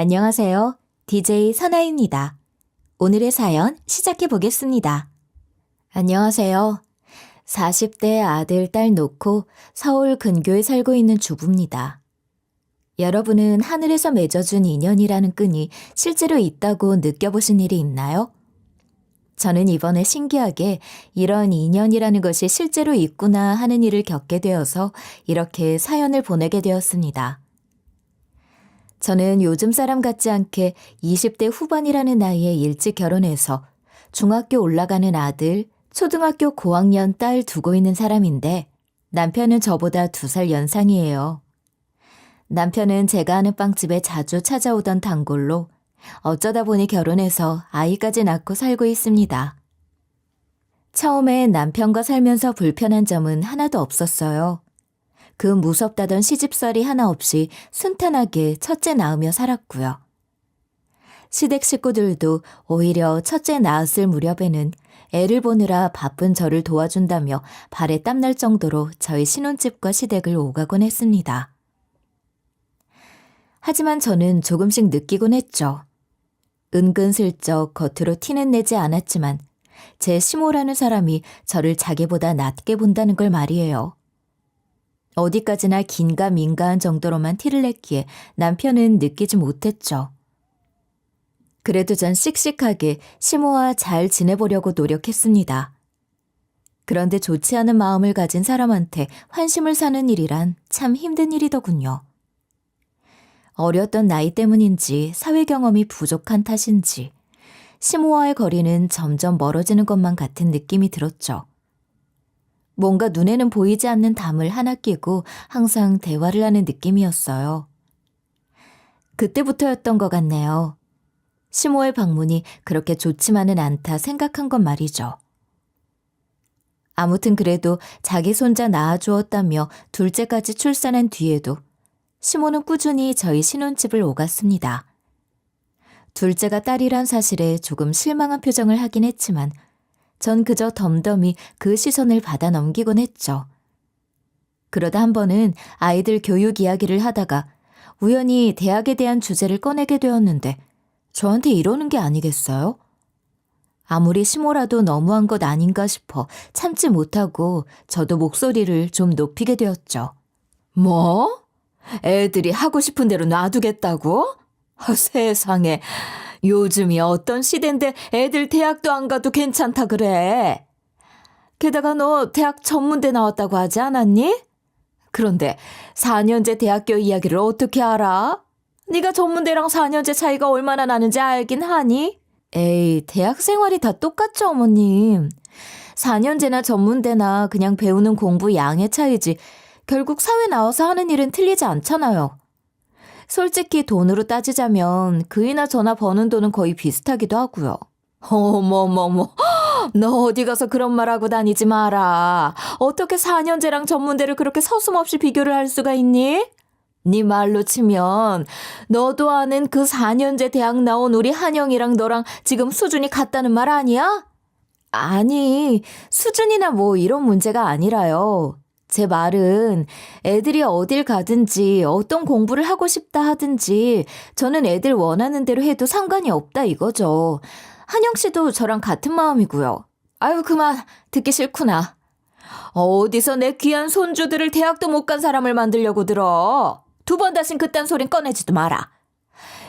안녕하세요. DJ 선아입니다. 오늘의 사연 시작해 보겠습니다. 안녕하세요. 40대 아들, 딸 놓고 서울 근교에 살고 있는 주부입니다. 여러분은 하늘에서 맺어준 인연이라는 끈이 실제로 있다고 느껴보신 일이 있나요? 저는 이번에 신기하게 이런 인연이라는 것이 실제로 있구나 하는 일을 겪게 되어서 이렇게 사연을 보내게 되었습니다. 저는 요즘 사람 같지 않게 20대 후반이라는 나이에 일찍 결혼해서 중학교 올라가는 아들, 초등학교 고학년 딸 두고 있는 사람인데 남편은 저보다 2살 연상이에요. 남편은 제가 아는 빵집에 자주 찾아오던 단골로 어쩌다 보니 결혼해서 아이까지 낳고 살고 있습니다. 처음엔 남편과 살면서 불편한 점은 하나도 없었어요. 그 무섭다던 시집살이 하나 없이 순탄하게 첫째 낳으며 살았고요. 시댁 식구들도 오히려 첫째 낳았을 무렵에는 애를 보느라 바쁜 저를 도와준다며 발에 땀날 정도로 저희 신혼집과 시댁을 오가곤 했습니다. 하지만 저는 조금씩 느끼곤 했죠. 은근슬쩍 겉으로 티는 내지 않았지만 제 시모라는 사람이 저를 자기보다 낮게 본다는 걸 말이에요. 어디까지나 긴가민가한 정도로만 티를 냈기에 남편은 느끼지 못했죠. 그래도 전 씩씩하게 시모와 잘 지내보려고 노력했습니다. 그런데 좋지 않은 마음을 가진 사람한테 환심을 사는 일이란 참 힘든 일이더군요. 어렸던 나이 때문인지 사회 경험이 부족한 탓인지 시모와의 거리는 점점 멀어지는 것만 같은 느낌이 들었죠. 뭔가 눈에는 보이지 않는 담을 하나 끼고 항상 대화를 하는 느낌이었어요. 그때부터였던 것 같네요. 시모의 방문이 그렇게 좋지만은 않다 생각한 건 말이죠. 아무튼 그래도 자기 손자 낳아주었다며 둘째까지 출산한 뒤에도 시모는 꾸준히 저희 신혼집을 오갔습니다. 둘째가 딸이란 사실에 조금 실망한 표정을 하긴 했지만 전 그저 덤덤히 그 시선을 받아 넘기곤 했죠. 그러다 한 번은 아이들 교육 이야기를 하다가 우연히 대학에 대한 주제를 꺼내게 되었는데 저한테 이러는 게 아니겠어요? 아무리 시모라도 너무한 것 아닌가 싶어 참지 못하고 저도 목소리를 좀 높이게 되었죠. 뭐? 애들이 하고 싶은 대로 놔두겠다고? 세상에, 요즘이 어떤 시대인데 애들 대학도 안 가도 괜찮다 그래. 게다가 너 대학 전문대 나왔다고 하지 않았니? 그런데 4년제 대학교 이야기를 어떻게 알아? 네가 전문대랑 4년제 차이가 얼마나 나는지 알긴 하니? 에이, 대학 생활이 다 똑같죠, 어머님. 4년제나 전문대나 그냥 배우는 공부 양의 차이지 결국 사회 나와서 하는 일은 틀리지 않잖아요. 솔직히 돈으로 따지자면 그이나 저나 버는 돈은 거의 비슷하기도 하고요. 어머머머, 너 어디 가서 그런 말 하고 다니지 마라. 어떻게 4년제랑 전문대를 그렇게 서슴없이 비교를 할 수가 있니? 네 말로 치면 너도 아는 그 4년제 대학 나온 우리 한영이랑 너랑 지금 수준이 같다는 말 아니야? 아니, 수준이나 뭐 이런 문제가 아니라요. 제 말은 애들이 어딜 가든지 어떤 공부를 하고 싶다 하든지 저는 애들 원하는 대로 해도 상관이 없다 이거죠. 한영 씨도 저랑 같은 마음이고요. 아유 그만 듣기 싫구나. 어디서 내 귀한 손주들을 대학도 못 간 사람을 만들려고 들어. 2번 다신 그딴 소린 꺼내지도 마라.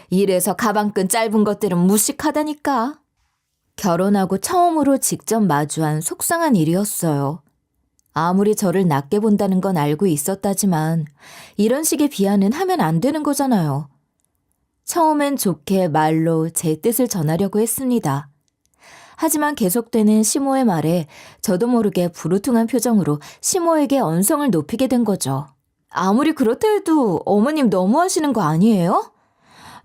이래서 가방끈 짧은 것들은 무식하다니까. 결혼하고 처음으로 직접 마주한 속상한 일이었어요. 아무리 저를 낮게 본다는 건 알고 있었다지만 이런 식의 비하는 하면 안 되는 거잖아요. 처음엔 좋게 말로 제 뜻을 전하려고 했습니다. 하지만 계속되는 시모의 말에 저도 모르게 부르퉁한 표정으로 시모에게 언성을 높이게 된 거죠. 아무리 그렇다 해도 어머님 너무하시는 거 아니에요?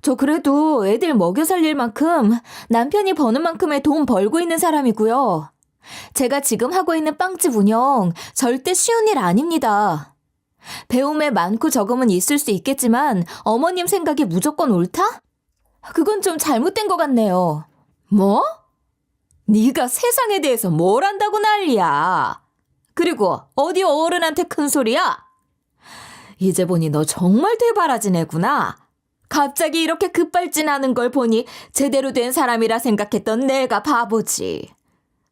저 그래도 애들 먹여 살릴 만큼 남편이 버는 만큼의 돈 벌고 있는 사람이고요. 제가 지금 하고 있는 빵집 운영 절대 쉬운 일 아닙니다. 배움에 많고 적음은 있을 수 있겠지만 어머님 생각이 무조건 옳다? 그건 좀 잘못된 것 같네요. 뭐? 네가 세상에 대해서 뭘 안다고 난리야. 그리고 어디 어른한테 큰 소리야? 이제 보니 너 정말 되바라진 애구나. 갑자기 이렇게 급발진하는 걸 보니 제대로 된 사람이라 생각했던 내가 바보지.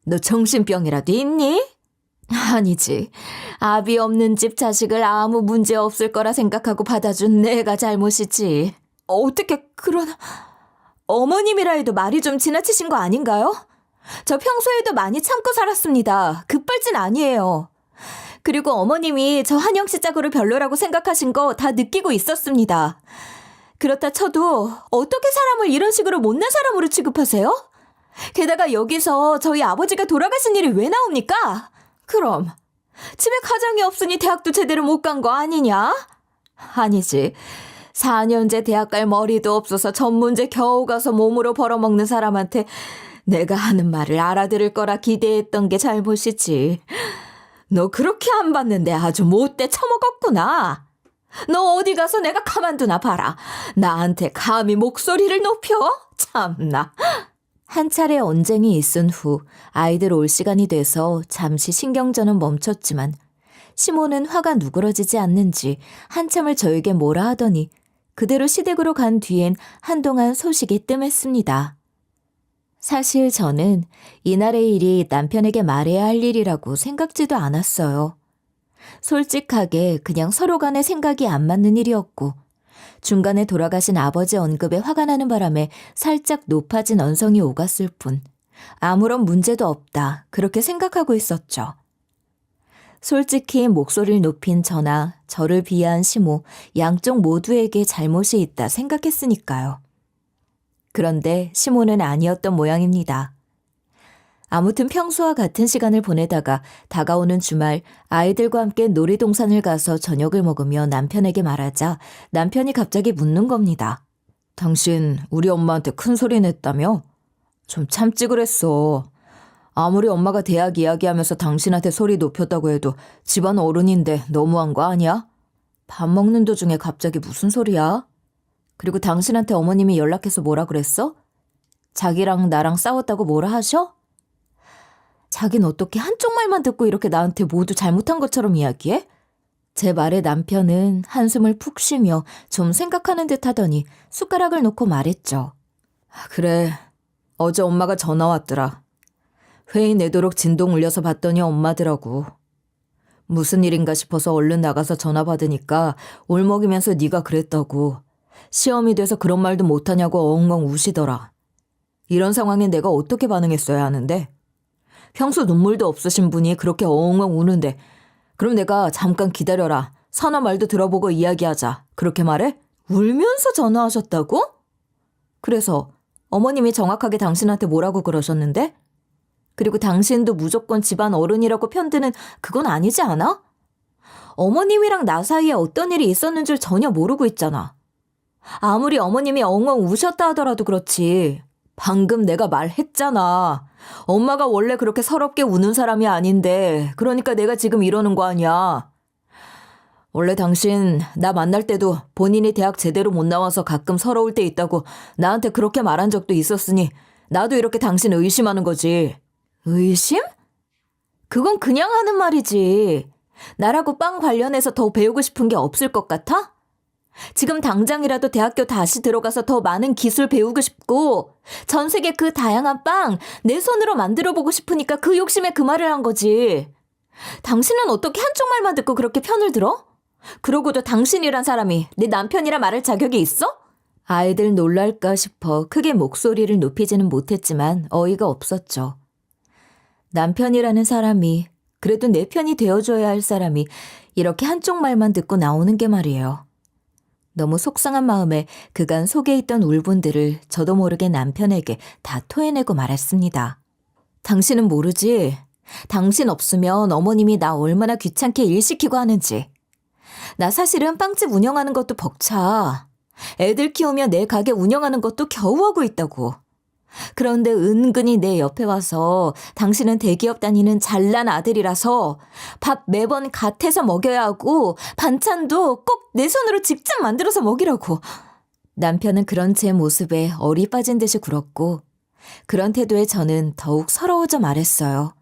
너 정신병이라도 있니? 아니지. 아비 없는 집 자식을 아무 문제 없을 거라 생각하고 받아준 내가 잘못이지. 어떻게 그런... 어머님이라 해도 말이 좀 지나치신 거 아닌가요? 저 평소에도 많이 참고 살았습니다. 급발진 아니에요. 그리고 어머님이 저 한영 씨 짝으로 별로라고 생각하신 거 다 느끼고 있었습니다. 그렇다 쳐도 어떻게 사람을 이런 식으로 못난 사람으로 취급하세요? 게다가 여기서 저희 아버지가 돌아가신 일이 왜 나옵니까? 그럼 집에 가장이 없으니 대학도 제대로 못 간 거 아니냐? 아니지. 4년제 대학 갈 머리도 없어서 전문제 겨우 가서 몸으로 벌어먹는 사람한테 내가 하는 말을 알아들을 거라 기대했던 게 잘못이지. 너 그렇게 안 봤는데 아주 못돼 처먹었구나. 너 어디 가서 내가 가만두나 봐라. 나한테 감히 목소리를 높여? 참나. 한 차례 언쟁이 있은 후 아이들 올 시간이 돼서 잠시 신경전은 멈췄지만 시모는 화가 누그러지지 않는지 한참을 저에게 뭐라 하더니 그대로 시댁으로 간 뒤엔 한동안 소식이 뜸했습니다. 사실 저는 이날의 일이 남편에게 말해야 할 일이라고 생각지도 않았어요. 솔직하게 그냥 서로 간의 생각이 안 맞는 일이었고 중간에 돌아가신 아버지 언급에 화가 나는 바람에 살짝 높아진 언성이 오갔을 뿐 아무런 문제도 없다 그렇게 생각하고 있었죠. 솔직히 목소리를 높인 저나 저를 비하한 시모 양쪽 모두에게 잘못이 있다 생각했으니까요. 그런데 시모는 아니었던 모양입니다. 아무튼 평소와 같은 시간을 보내다가 다가오는 주말 아이들과 함께 놀이동산을 가서 저녁을 먹으며 남편에게 말하자 남편이 갑자기 묻는 겁니다. 당신 우리 엄마한테 큰 소리 냈다며? 좀 참지 그랬어. 아무리 엄마가 대학 이야기하면서 당신한테 소리 높였다고 해도 집안 어른인데 너무한 거 아니야? 밥 먹는 도중에 갑자기 무슨 소리야? 그리고 당신한테 어머님이 연락해서 뭐라 그랬어? 자기랑 나랑 싸웠다고 뭐라 하셔? 자긴 어떻게 한쪽 말만 듣고 이렇게 나한테 모두 잘못한 것처럼 이야기해? 제 말에 남편은 한숨을 푹 쉬며 좀 생각하는 듯 하더니 숟가락을 놓고 말했죠. 그래, 어제 엄마가 전화 왔더라. 회의 내도록 진동 울려서 봤더니 엄마더라고. 무슨 일인가 싶어서 얼른 나가서 전화 받으니까 울먹이면서 네가 그랬다고. 시험이 돼서 그런 말도 못하냐고 엉엉 우시더라. 이런 상황에 내가 어떻게 반응했어야 하는데? 평소 눈물도 없으신 분이 그렇게 엉엉 우는데 그럼 내가 잠깐 기다려라. 사나 말도 들어보고 이야기하자. 그렇게 말해? 울면서 전화하셨다고? 그래서 어머님이 정확하게 당신한테 뭐라고 그러셨는데? 그리고 당신도 무조건 집안 어른이라고 편드는 그건 아니지 않아? 어머님이랑 나 사이에 어떤 일이 있었는 줄 전혀 모르고 있잖아. 아무리 어머님이 엉엉 우셨다 하더라도 그렇지. 방금 내가 말했잖아. 엄마가 원래 그렇게 서럽게 우는 사람이 아닌데 그러니까 내가 지금 이러는 거 아니야. 원래 당신 나 만날 때도 본인이 대학 제대로 못 나와서 가끔 서러울 때 있다고 나한테 그렇게 말한 적도 있었으니 나도 이렇게 당신 의심하는 거지. 의심? 그건 그냥 하는 말이지. 나라고 빵 관련해서 더 배우고 싶은 게 없을 것 같아? 지금 당장이라도 대학교 다시 들어가서 더 많은 기술 배우고 싶고 전 세계 그 다양한 빵 내 손으로 만들어보고 싶으니까 그 욕심에 그 말을 한 거지. 당신은 어떻게 한쪽 말만 듣고 그렇게 편을 들어? 그러고도 당신이란 사람이 내 남편이라 말할 자격이 있어? 아이들 놀랄까 싶어 크게 목소리를 높이지는 못했지만 어이가 없었죠. 남편이라는 사람이 그래도 내 편이 되어줘야 할 사람이 이렇게 한쪽 말만 듣고 나오는 게 말이에요. 너무 속상한 마음에 그간 속에 있던 울분들을 저도 모르게 남편에게 다 토해내고 말했습니다. 당신은 모르지? 당신 없으면 어머님이 나 얼마나 귀찮게 일 시키고 하는지. 나 사실은 빵집 운영하는 것도 벅차. 애들 키우며 내 가게 운영하는 것도 겨우 하고 있다고. 그런데 은근히 내 옆에 와서 당신은 대기업 다니는 잘난 아들이라서 밥 매번 갓해서 먹여야 하고 반찬도 꼭 내 손으로 직접 만들어서 먹이라고. 남편은 그런 제 모습에 어리 빠진 듯이 굴었고 그런 태도에 저는 더욱 서러워져 말했어요.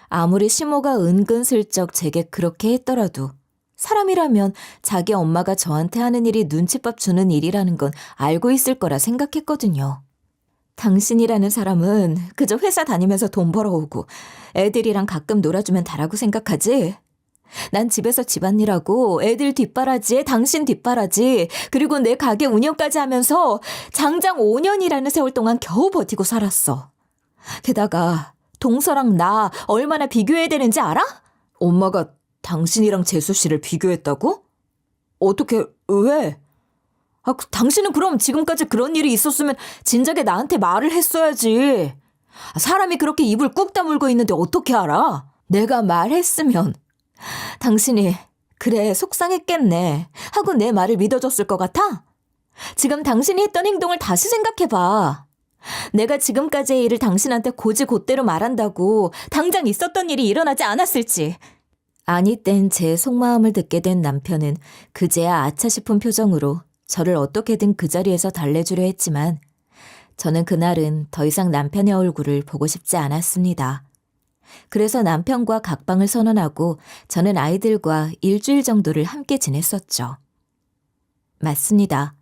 아무리 시모가 은근슬쩍 제게 그렇게 했더라도 사람이라면 자기 엄마가 저한테 하는 일이 눈칫밥 주는 일이라는 건 알고 있을 거라 생각했거든요. 당신이라는 사람은 그저 회사 다니면서 돈 벌어오고 애들이랑 가끔 놀아주면 다라고 생각하지? 난 집에서 집안일하고 애들 뒷바라지에 당신 뒷바라지 그리고 내 가게 운영까지 하면서 장장 5년이라는 세월 동안 겨우 버티고 살았어. 게다가 동서랑 나 얼마나 비교해야 되는지 알아? 엄마가 당신이랑 재수 씨를 비교했다고? 어떻게, 왜? 당신은 그럼 지금까지 그런 일이 있었으면 진작에 나한테 말을 했어야지. 사람이 그렇게 입을 꾹 다물고 있는데 어떻게 알아? 내가 말했으면 당신이 그래 속상했겠네 하고 내 말을 믿어줬을 것 같아? 지금 당신이 했던 행동을 다시 생각해봐. 내가 지금까지의 일을 당신한테 곧이곧대로 말한다고 당장 있었던 일이 일어나지 않았을지. 아니 땐 제 속마음을 듣게 된 남편은 그제야 아차 싶은 표정으로 저를 어떻게든 그 자리에서 달래주려 했지만 저는 그날은 더 이상 남편의 얼굴을 보고 싶지 않았습니다. 그래서 남편과 각방을 선언하고 저는 아이들과 일주일 정도를 함께 지냈었죠. 맞습니다.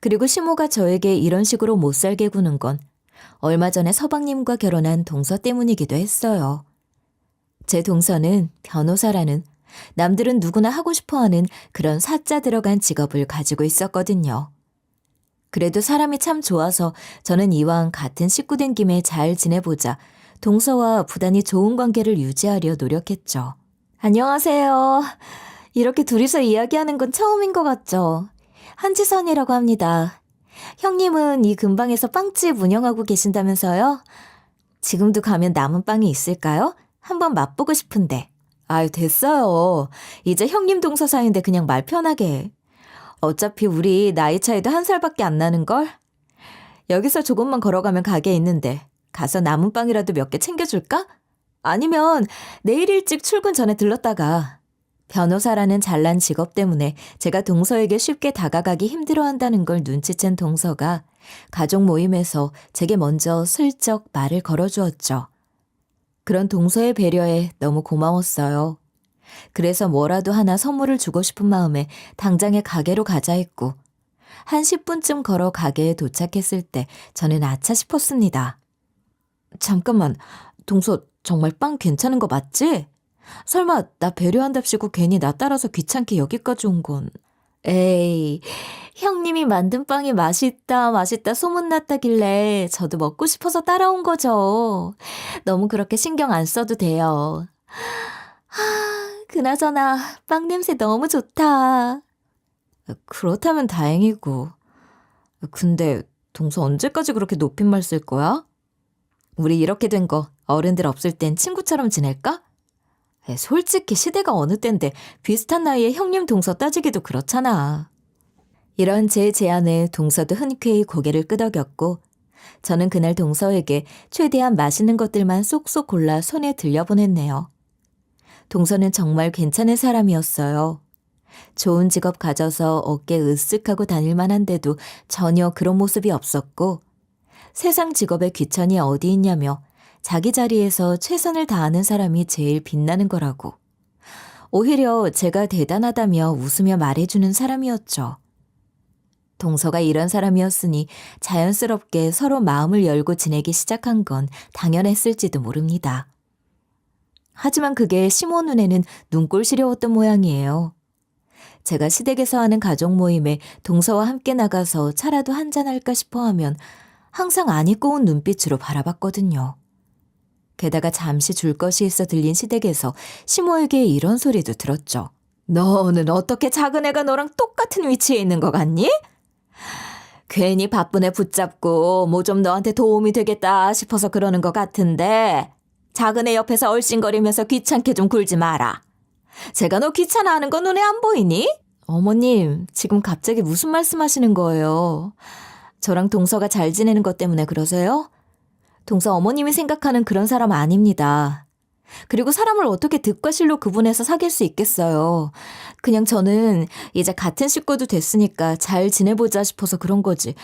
그리고 시모가 저에게 이런 식으로 못 살게 구는 건 얼마 전에 서방님과 결혼한 동서 때문이기도 했어요. 제 동서는 변호사라는 남들은 누구나 하고 싶어하는 그런 사자 들어간 직업을 가지고 있었거든요. 그래도 사람이 참 좋아서 저는 이왕 같은 식구 된 김에 잘 지내보자 동서와 부단히 좋은 관계를 유지하려 노력했죠. 안녕하세요. 이렇게 둘이서 이야기하는 건 처음인 것 같죠? 한지선이라고 합니다. 형님은 이 근방에서 빵집 운영하고 계신다면서요? 지금도 가면 남은 빵이 있을까요? 한번 맛보고 싶은데. 아유, 됐어요. 이제 형님 동서 사이인데 그냥 말 편하게 해. 어차피 우리 나이 차이도 1살밖에 안 나는걸? 여기서 조금만 걸어가면 가게 있는데 가서 남은 빵이라도 몇 개 챙겨줄까? 아니면 내일 일찍 출근 전에 들렀다가. 변호사라는 잘난 직업 때문에 제가 동서에게 쉽게 다가가기 힘들어한다는 걸 눈치챈 동서가 가족 모임에서 제게 먼저 슬쩍 말을 걸어주었죠. 그런 동서의 배려에 너무 고마웠어요. 그래서 뭐라도 하나 선물을 주고 싶은 마음에 당장에 가게로 가자 했고 한 10분쯤 걸어 가게에 도착했을 때 저는 아차 싶었습니다. 잠깐만, 동서 정말 빵 괜찮은 거 맞지? 설마 나 배려한답시고 괜히 나 따라서 귀찮게 여기까지 온 건. 에이, 형님이 만든 빵이 맛있다 소문났다길래 저도 먹고 싶어서 따라온 거죠. 너무 그렇게 신경 안 써도 돼요. 그나저나 빵 냄새 너무 좋다. 그렇다면 다행이고. 근데 동서 언제까지 그렇게 높임말 쓸 거야? 우리 이렇게 된 거 어른들 없을 땐 친구처럼 지낼까? 솔직히 시대가 어느 때인데 비슷한 나이에 형님 동서 따지기도 그렇잖아. 이런 제 제안에 동서도 흔쾌히 고개를 끄덕였고 저는 그날 동서에게 최대한 맛있는 것들만 쏙쏙 골라 손에 들려보냈네요. 동서는 정말 괜찮은 사람이었어요. 좋은 직업 가져서 어깨 으쓱하고 다닐 만한데도 전혀 그런 모습이 없었고 세상 직업에 귀천이 어디 있냐며 자기 자리에서 최선을 다하는 사람이 제일 빛나는 거라고. 오히려 제가 대단하다며 웃으며 말해주는 사람이었죠. 동서가 이런 사람이었으니 자연스럽게 서로 마음을 열고 지내기 시작한 건 당연했을지도 모릅니다. 하지만 그게 시모 눈에는 눈꼴시려웠던 모양이에요. 제가 시댁에서 하는 가족 모임에 동서와 함께 나가서 차라도 한잔할까 싶어 하면 항상 안 입고 온 눈빛으로 바라봤거든요. 게다가 잠시 줄 것이 있어 들린 시댁에서 시모에게 이런 소리도 들었죠. 너는 어떻게 작은 애가 너랑 똑같은 위치에 있는 것 같니? 괜히 바쁜 애 붙잡고 뭐 좀 너한테 도움이 되겠다 싶어서 그러는 것 같은데 작은 애 옆에서 얼씬거리면서 귀찮게 좀 굴지 마라. 제가 너 귀찮아하는 거 눈에 안 보이니? 어머님, 지금 갑자기 무슨 말씀하시는 거예요? 저랑 동서가 잘 지내는 것 때문에 그러세요? 동서 어머님이 생각하는 그런 사람 아닙니다. 그리고 사람을 어떻게 득과 실로 구분해서 사귈 수 있겠어요. 그냥 저는 이제 같은 식구도 됐으니까 잘 지내보자 싶어서 그런 거지.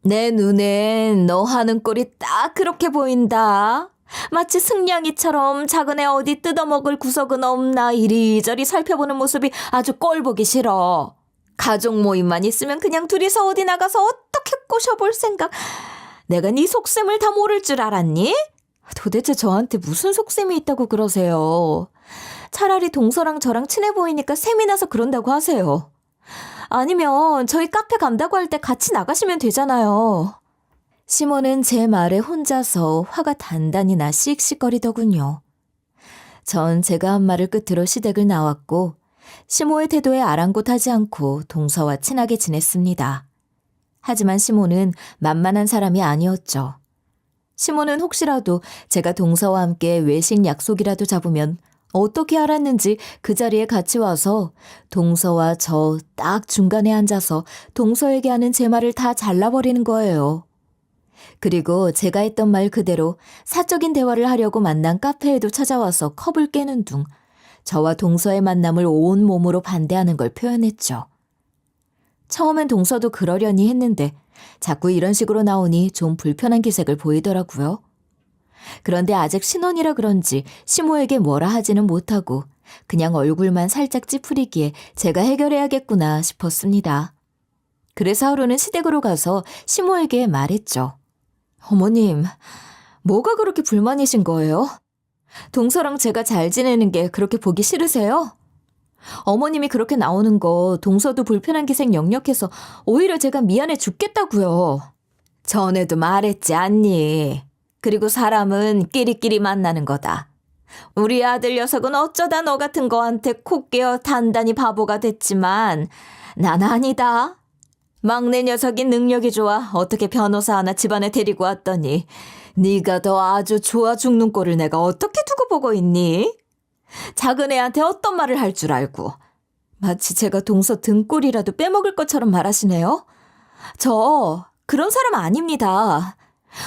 내 눈엔 너 하는 꼴이 딱 그렇게 보인다. 마치 승냥이처럼 작은 애 어디 뜯어먹을 구석은 없나 이리저리 살펴보는 모습이 아주 꼴보기 싫어. 가족 모임만 있으면 그냥 둘이서 어디 나가서 어떻게 꼬셔볼 생각. 내가 네 속셈을 다 모를 줄 알았니? 도대체 저한테 무슨 속셈이 있다고 그러세요? 차라리 동서랑 저랑 친해 보이니까 셈이 나서 그런다고 하세요. 아니면 저희 카페 간다고 할 때 같이 나가시면 되잖아요. 시몬은 제 말에 혼자서 화가 단단히 나 씩씩거리더군요. 전 제가 한 말을 끝으로 시댁을 나왔고 시모의 태도에 아랑곳하지 않고 동서와 친하게 지냈습니다. 하지만 시모는 만만한 사람이 아니었죠. 시모는 혹시라도 제가 동서와 함께 외식 약속이라도 잡으면 어떻게 알았는지 그 자리에 같이 와서 동서와 저 딱 중간에 앉아서 동서에게 하는 제 말을 다 잘라버리는 거예요. 그리고 제가 했던 말 그대로 사적인 대화를 하려고 만난 카페에도 찾아와서 컵을 깨는 둥 저와 동서의 만남을 온 몸으로 반대하는 걸 표현했죠. 처음엔 동서도 그러려니 했는데 자꾸 이런 식으로 나오니 좀 불편한 기색을 보이더라고요. 그런데 아직 신혼이라 그런지 시모에게 뭐라 하지는 못하고 그냥 얼굴만 살짝 찌푸리기에 제가 해결해야겠구나 싶었습니다. 그래서 하루는 시댁으로 가서 시모에게 말했죠. 어머님, 뭐가 그렇게 불만이신 거예요? 동서랑 제가 잘 지내는 게 그렇게 보기 싫으세요? 어머님이 그렇게 나오는 거 동서도 불편한 기색 역력해서 오히려 제가 미안해 죽겠다고요. 전에도 말했지 않니? 그리고 사람은 끼리끼리 만나는 거다. 우리 아들 녀석은 어쩌다 너 같은 거한테 코 깨어 단단히 바보가 됐지만 난 아니다. 막내 녀석이 능력이 좋아 어떻게 변호사 하나 집안에 데리고 왔더니 네가 더 아주 좋아 죽는 꼴을 내가 어떻게 두고 보고 있니? 작은 애한테 어떤 말을 할 줄 알고 마치 제가 동서 등골이라도 빼먹을 것처럼 말하시네요. 저 그런 사람 아닙니다.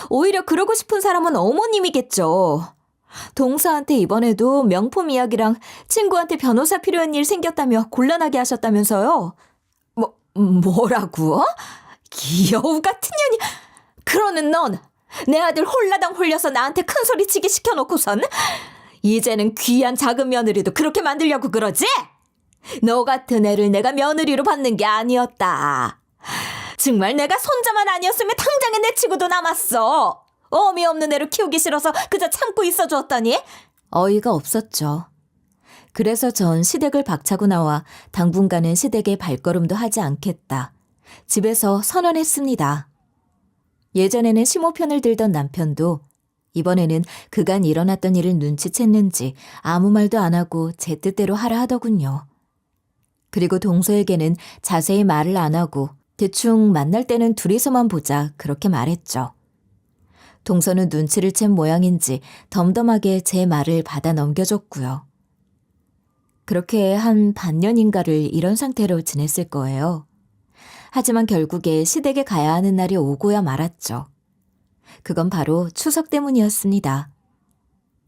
오히려 그러고 싶은 사람은 어머님이겠죠. 동서한테 이번에도 명품 이야기랑 친구한테 변호사 필요한 일 생겼다며 곤란하게 하셨다면서요. 뭐라고? 여우 같은 년이. 그러는 넌 내 아들 홀라당 홀려서 나한테 큰 소리 치기 시켜놓고선 이제는 귀한 작은 며느리도 그렇게 만들려고 그러지? 너 같은 애를 내가 며느리로 받는 게 아니었다. 정말 내가 손자만 아니었으면 당장에 내치고도 남았어. 어미 없는 애를 키우기 싫어서 그저 참고 있어줬더니 어이가 없었죠. 그래서 전 시댁을 박차고 나와 당분간은 시댁에 발걸음도 하지 않겠다. 집에서 선언했습니다. 예전에는 시모 편을 들던 남편도 이번에는 그간 일어났던 일을 눈치챘는지 아무 말도 안 하고 제 뜻대로 하라 하더군요. 그리고 동서에게는 자세히 말을 안 하고 대충 만날 때는 둘이서만 보자 그렇게 말했죠. 동서는 눈치를 챈 모양인지 덤덤하게 제 말을 받아 넘겨줬고요. 그렇게 한 반년인가를 이런 상태로 지냈을 거예요. 하지만 결국에 시댁에 가야 하는 날이 오고야 말았죠. 그건 바로 추석 때문이었습니다.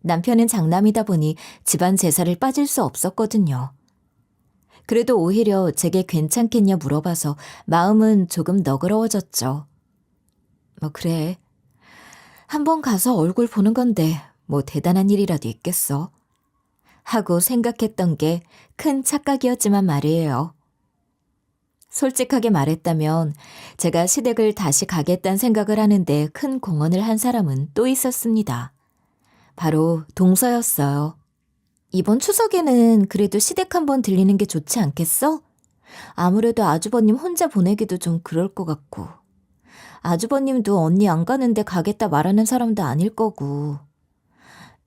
남편은 장남이다 보니 집안 제사를 빠질 수 없었거든요. 그래도 오히려 제게 괜찮겠냐 물어봐서 마음은 조금 너그러워졌죠. 그래. 한번 가서 얼굴 보는 건데 뭐 대단한 일이라도 있겠어. 하고 생각했던 게 큰 착각이었지만 말이에요. 솔직하게 말했다면 제가 시댁을 다시 가겠다는 생각을 하는데 큰 공헌을 한 사람은 또 있었습니다. 바로 동서였어요. 이번 추석에는 그래도 시댁 한번 들리는 게 좋지 않겠어? 아무래도 아주버님 혼자 보내기도 좀 그럴 것 같고. 아주버님도 언니 안 가는데 가겠다 말하는 사람도 아닐 거고.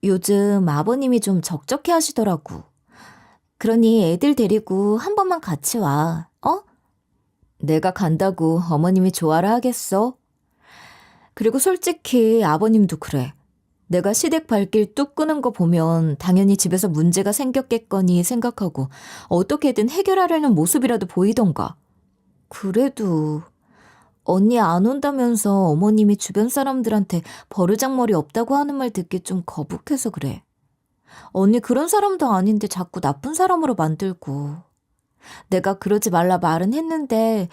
요즘 아버님이 좀 적적해 하시더라고. 그러니 애들 데리고 한 번만 같이 와, 어? 내가 간다고 어머님이 좋아라 하겠어? 그리고 솔직히 아버님도 그래. 내가 시댁 발길 뚝 끄는 거 보면 당연히 집에서 문제가 생겼겠거니 생각하고 어떻게든 해결하려는 모습이라도 보이던가. 그래도 언니 안 온다면서 어머님이 주변 사람들한테 버르장머리 없다고 하는 말 듣기 좀 거북해서 그래. 언니 그런 사람도 아닌데 자꾸 나쁜 사람으로 만들고. 내가 그러지 말라 말은 했는데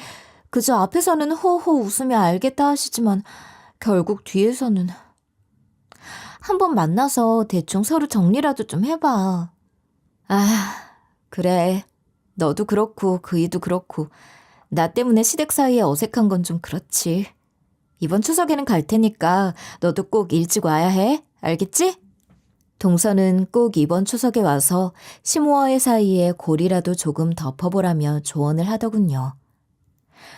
그저 앞에서는 호호 웃으며 알겠다 하시지만 결국 뒤에서는 한번 만나서 대충 서로 정리라도 좀 해봐. 아, 그래. 너도 그렇고 그이도 그렇고 나 때문에 시댁 사이에 어색한 건 좀 그렇지. 이번 추석에는 갈 테니까 너도 꼭 일찍 와야 해. 알겠지? 동서는 꼭 이번 추석에 와서 시모와의 사이에 골이라도 조금 덮어보라며 조언을 하더군요.